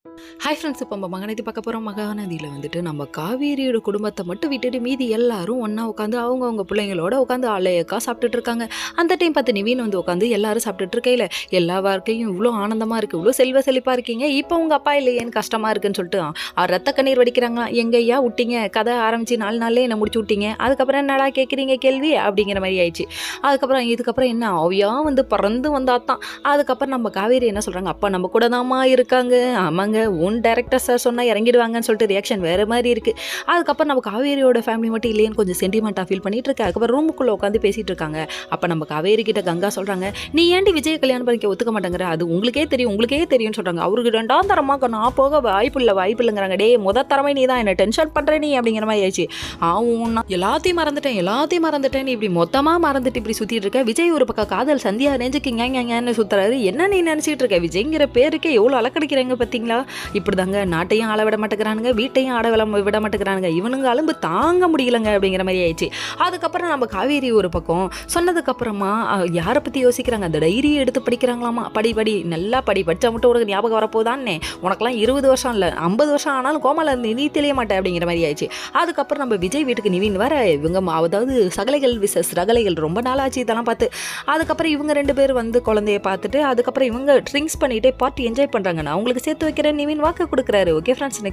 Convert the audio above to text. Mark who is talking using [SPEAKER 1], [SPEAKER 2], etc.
[SPEAKER 1] Hi friends, இப்போ நம்ம மகாநதி பார்க்க போகிறோம். மகாநதியில் வந்துட்டு நம்ம காவேரியோட குடும்பத்தை மட்டும் விட்டுட்டு மீதி எல்லாரும் ஒன்றா உட்காந்து அவங்கவுங்க பிள்ளைங்களோட உட்காந்து அலையக்கா சாப்பிட்டுட்டு இருக்காங்க. அந்த டைம் பார்த்து நிவீன் வந்து உட்காந்து எல்லாரும் சாப்பிட்டுட்டு இருக்கையில் எல்லா வாழ்க்கையும் இவ்வளோ ஆனந்தமாக இருக்குது, இவ்வளோ செல்வ செழிப்பாக இருக்கீங்க, இப்போ உங்கள் அப்பா இல்லையேன்னு கஷ்டமாக இருக்குன்னு சொல்லிட்டு அவர் ரத்த கண்ணீர் வடிக்கிறாங்களாம். எங்கய்யா விட்டீங்க, கதை ஆரம்பித்து 4 நாள்லேயே என்னை முடிச்சு விட்டீங்க, அதுக்கப்புறம் என்னடா கேட்குறீங்க கேள்வி அப்படிங்கிற மாதிரி ஆயிடுச்சு. இதுக்கப்புறம் என்ன ஆவியா வந்து பறந்து வந்தாதான். அதுக்கப்புறம் நம்ம காவேரி என்ன சொல்கிறாங்க, அப்பா நம்ம கூட தாம்மா இருக்காங்க. ஆமாங்க, உன் டேரக்டர் சார் சொன்னால் இறங்கிடுவாங்கன்னு சொல்லிட்டு ரியாக்ஷன் வேறு மாதிரி இருக்குது. அதுக்கப்புறம் நம்ம காவேரியோட ஃபேமிலி மட்டும் இல்லையேன்னு கொஞ்சம் சென்டிமெண்ட்டாக ஃபீல் பண்ணிட்டு இருக்கா. அதுக்கப்புறம் ரூமுக்குள்ளே உட்காந்து பேசிகிட்டு இருக்காங்க. அப்போ நம்ம காவேரி கிட்ட கங்கா சொல்கிறாங்க, நீ ஏன்டி விஜய் கல்யாணம் பண்ணிக்க ஒத்துக்க மாட்டேங்கிற, அது உங்களுக்கே தெரியும்னு சொல்கிறாங்க. அவருக்கு 2ஆம் தரமாக நான் போக வாய்ப்பில்லைங்கிறாங்க. டே தரமே நீ தான் என்ன டென்ஷன் பண்ணுற நீ அப்படிங்கிற மாதிரி ஆயிடுச்சு. ஆவுன்னா எல்லாத்தையும் மறந்துட்டேன் இப்படி மொத்தமாக மறந்துட்டு இப்படி சுற்றிட்டு இருக்க. விஜய் ஒரு பக்கம் காதல் சந்தியா ரேஞ்சுக்கு சுற்றுறாரு. என்ன நீ நினச்சிட்டு இருக்க, விஜய்ங்கிற பேருக்கே எவ்வளோ அலக்கடிக்கிறாங்க பார்த்தீங்களா. இப்படி தாங்க நாட்டையும் ஆள விட மாட்டேங்கிறானுங்க, வீட்டையும் ஆட விட மாட்டேங்கிறானுங்க. இவனுங்க அலும்பு தாங்க முடியலங்க அப்படிங்கிற மாதிரி ஆயிடுச்சு. அதுக்கப்புறம் நம்ம காவேரி ஒரு பக்கம் சொன்னதுக்கப்புறமா யாரை பற்றி யோசிக்கிறாங்க, அந்த டைரியை எடுத்து படிக்கிறாங்களாமா. படி நல்லா படித்தா மட்டும் உனக்கு ஞாபகம் வரப்போதானே, உனக்கெல்லாம் 20 வருஷம் இல்லை 50 வருஷம் ஆனாலும் கோமால இருந்து நீ தெரிய மாட்டேன் அப்படிங்கிற மாதிரி ஆயிடுச்சு. அதுக்கப்புறம் நம்ம விஜய் வீட்டுக்கு நிவின் வர இவங்க அதாவது சகலைகள் விசஸ் ரகலைகள் ரொம்ப நாள் ஆச்சு இதெல்லாம் பார்த்து. அதுக்கப்புறம் இவங்க 2 பேர் வந்து குழந்தைய பார்த்துட்டு அதுக்கப்புறம் இவங்க ட்ரிங்க்ஸ் பண்ணிட்டு பார்ட்டி என்ஜாய் பண்ணுறாங்க. நான் உங்களுக்கு சேர்த்து வைக்கிறேன் நிவின் வாக்கு கொடுக்குறாரு. Okay friends, next